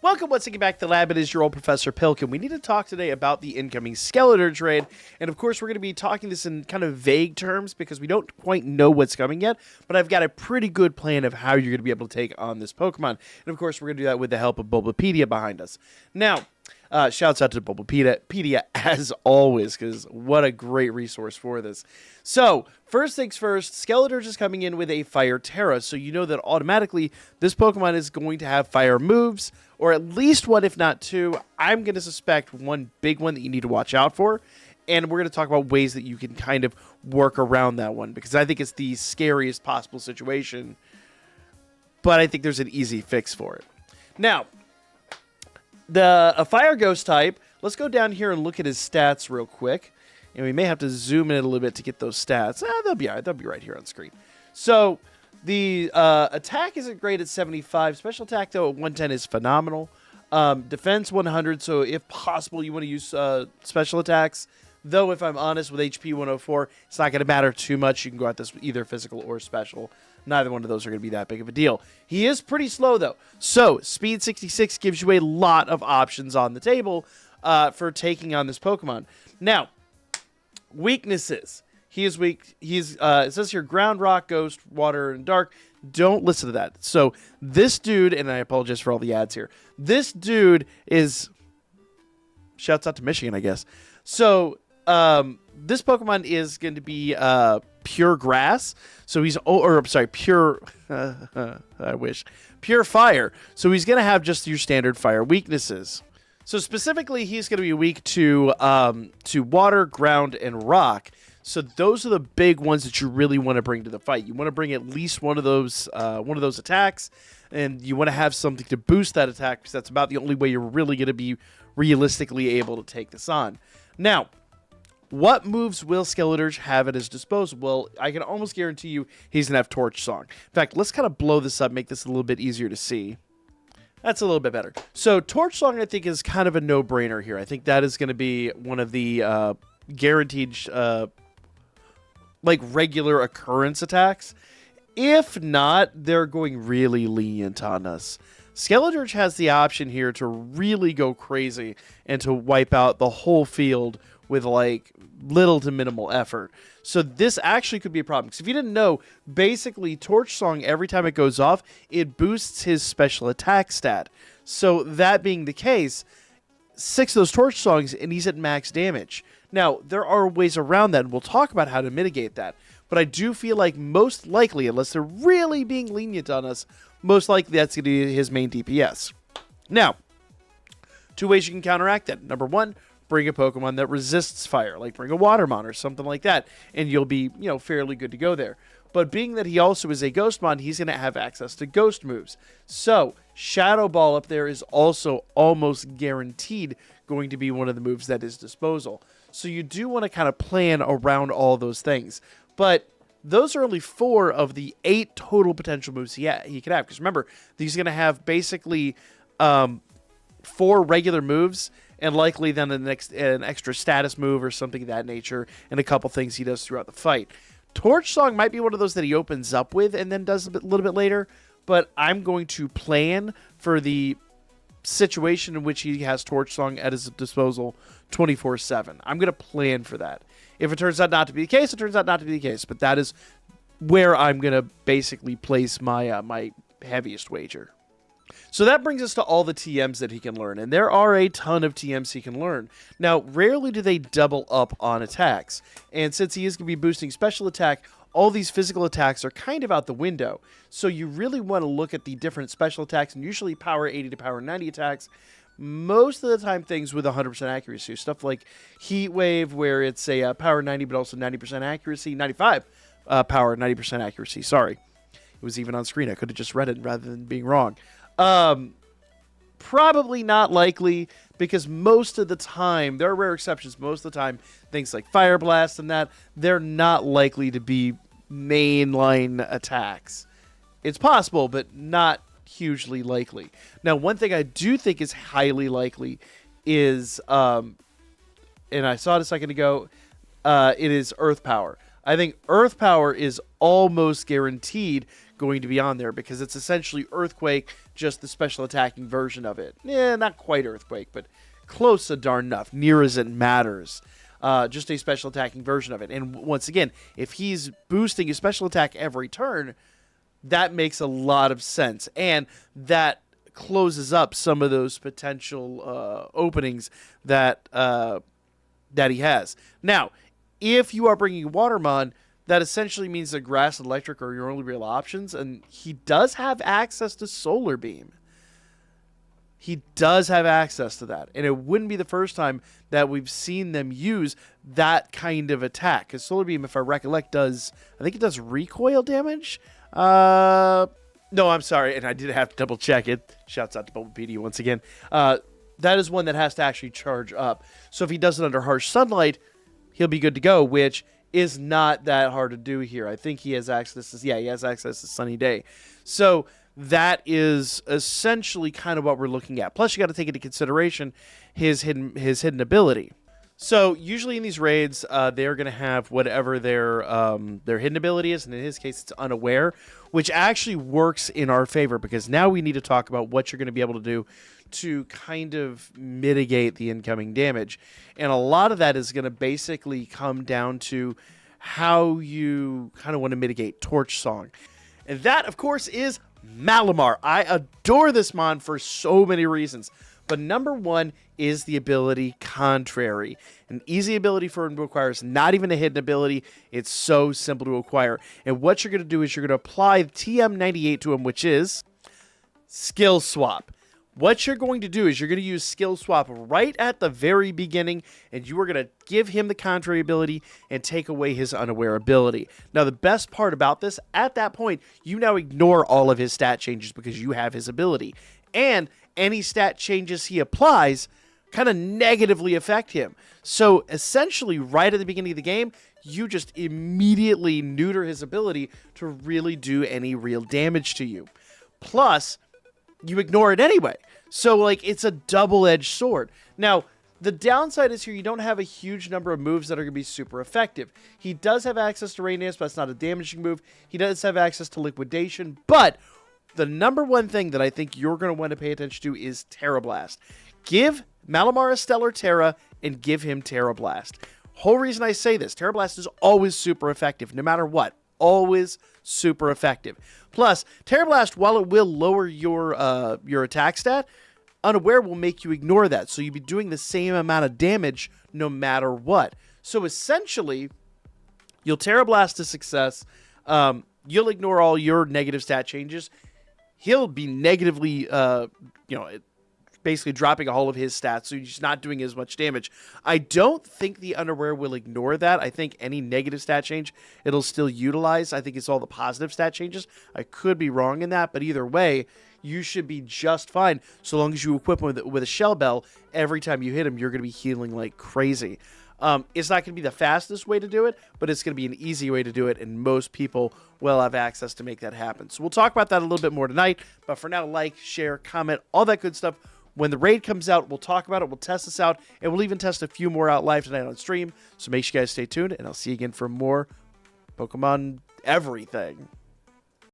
Welcome once again back to the lab. It is your old Professor Pilkin. We need to talk today about the incoming Skeledirge raid. And of course, we're going to be talking this in kind of vague terms because we don't quite know what's coming yet. But I've got a pretty good plan of how you're going to be able to take on this Pokemon. And of course, we're going to do that with the help of Bulbapedia behind us. Now, shouts out to Bulbapedia as always, because what a great resource for this. So, first things first, Skeledirge is coming in with a Fire Terra, so you know that automatically this Pokemon is going to have fire moves, or at least one, if not two. I'm going to suspect one big one that you need to watch out for, and we're going to talk about ways that you can kind of work around that one, because I think it's the scariest possible situation, but I think there's an easy fix for it. Now, a Fire Ghost type, let's go down here and look at his stats real quick. And we may have to zoom in a little bit to get those stats. They'll be all right. They'll be right here on screen. So, the attack isn't great at 75. Special attack, though, at 110 is phenomenal. Defense, 100. So, if possible, you want to use special attacks. Though, if I'm honest, with HP 104, it's not going to matter too much. You can go at this with either physical or special. Neither one of those are going to be that big of a deal. He is pretty slow, though. So, Speed 66 gives you a lot of options on the table for taking on this Pokemon. Now, weaknesses. He is weak. It says here, ground, rock, ghost, water, and dark. Don't listen to that. So, this dude, and I apologize for all the ads here. This dude is... Shouts out to Michigan, I guess. So, this Pokemon is going to be pure grass. So he's, pure, I wish, pure fire. So he's going to have just your standard fire weaknesses. So specifically, he's going to be weak to water, ground, and rock. So those are the big ones that you really want to bring to the fight. You want to bring at least one of those attacks, and you want to have something to boost that attack because that's about the only way you're really going to be realistically able to take this on. Now, what moves will Skeledirge have at his disposal? Well, I can almost guarantee you he's going to have Torch Song. In fact, let's kind of blow this up, make this a little bit easier to see. That's a little bit better. So, Torch Song, I think, is kind of a no-brainer here. I think that is going to be one of the guaranteed, regular occurrence attacks. If not, they're going really lenient on us. Skeledirge has the option here to really go crazy and to wipe out the whole field with little to minimal effort. So this actually could be a problem. Because if you didn't know, basically Torch Song, every time it goes off, it boosts his special attack stat. So that being the case, 6 of those Torch Songs and he's at max damage. Now, there are ways around that, and we'll talk about how to mitigate that. But I do feel like most likely, unless they're really being lenient on us, most likely that's going to be his main DPS. Now, 2 ways you can counteract that. Number 1, bring a Pokemon that resists fire, like bring a Watermon or something like that, and you'll be, fairly good to go there. But being that he also is a Ghostmon, he's going to have access to Ghost moves. So, Shadow Ball up there is also almost guaranteed going to be one of the moves at his disposal. So you do want to kind of plan around all those things. But those are only 4 of the 8 total potential moves he could have. Because remember, he's going to have basically 4 regular moves, and likely then an extra status move or something of that nature, and a couple things he does throughout the fight. Torch Song might be one of those that he opens up with and then does a little bit later, but I'm going to plan for the situation in which he has Torch Song at his disposal 24/7. I'm going to plan for that. If it turns out not to be the case, it turns out not to be the case, but that is where I'm going to basically place my my heaviest wager. So that brings us to all the TMs that he can learn, and there are a ton of TMs he can learn. Now, rarely do they double up on attacks, and since he is going to be boosting special attack, all these physical attacks are kind of out the window. So you really want to look at the different special attacks, and usually power 80 to power 90 attacks. Most of the time, things with 100% accuracy. Stuff like Heat Wave, where it's a power 90, but also 90% accuracy. 95 power, 90% accuracy. Sorry. It was even on screen. I could have just read it rather than being wrong. Probably not likely, because most of the time, there are rare exceptions, most of the time, things like Fire Blast and that, they're not likely to be mainline attacks. It's possible, but not hugely likely. Now, one thing I do think is highly likely is, and I saw it a second ago, it is Earth Power. I think Earth Power is almost guaranteed going to be on there, because it's essentially Earthquake, just the special attacking version of it. Not quite Earthquake, but close a darn enough, near as it matters. Just a special attacking version of it. And once again, if he's boosting his special attack every turn, that makes a lot of sense. And that closes up some of those potential openings that he has. Now, if you are bringing Watermon, that essentially means that Grass and Electric are your only real options, and he does have access to Solar Beam. He does have access to that, and it wouldn't be the first time that we've seen them use that kind of attack, because Solar Beam, if I recollect, I think it does recoil damage? No, I'm sorry, and I did have to double check it. Shouts out to Bubblepedia once again. That is one that has to actually charge up. So if he does it under Harsh Sunlight, he'll be good to go, which is not that hard to do here. I think he has access to, he has access to Sunny Day. So that is essentially kind of what we're looking at. Plus, you got to take into consideration his hidden ability. So usually in these raids, they're going to have whatever their hidden ability is, and in his case, it's Unaware, which actually works in our favor, because now we need to talk about what you're going to be able to do to kind of mitigate the incoming damage. And a lot of that is going to basically come down to how you kind of want to mitigate Torch Song. And that, of course, is Malamar. I adore this mon for so many reasons. But number one is the ability Contrary. An easy ability for him to acquire. It's not even a hidden ability. It's so simple to acquire. And what you're going to do is you're going to apply TM98 to him, which is Skill Swap. What you're going to do is you're going to use Skill Swap right at the very beginning, and you are going to give him the Contrary ability and take away his Unaware ability. Now, the best part about this, at that point, you now ignore all of his stat changes because you have his ability. And any stat changes he applies kind of negatively affect him. So, essentially, right at the beginning of the game, you just immediately neuter his ability to really do any real damage to you. Plus, you ignore it anyway. So, like, it's a double-edged sword. Now, the downside is here you don't have a huge number of moves that are going to be super effective. He does have access to Rain Dance, but that's not a damaging move. He does have access to Liquidation, but the number one thing that I think you're going to want to pay attention to is Terra Blast. Give Malamar a Stellar Terra and give him Terra Blast. Whole reason I say this, Terra Blast is always super effective, no matter what. Always super effective. Plus, Terra Blast, while it will lower your attack stat, Unaware will make you ignore that. So you'll be doing the same amount of damage no matter what. So essentially, you'll Terra Blast to success. You'll ignore all your negative stat changes. He'll be negatively, basically dropping all of his stats, so he's not doing as much damage. I don't think the Unaware will ignore that. I think any negative stat change, it'll still utilize. I think it's all the positive stat changes. I could be wrong in that, but either way, you should be just fine so long as you equip him with a Shell Bell. Every time you hit him, you're going to be healing like crazy. It's not going to be the fastest way to do it, but it's going to be an easy way to do it, and most people will have access to make that happen. So we'll talk about that a little bit more tonight, but for now, like, share, comment, all that good stuff. When the raid comes out, we'll talk about it, we'll test this out, and we'll even test a few more out live tonight on stream. So make sure you guys stay tuned, and I'll see you again for more Pokemon everything.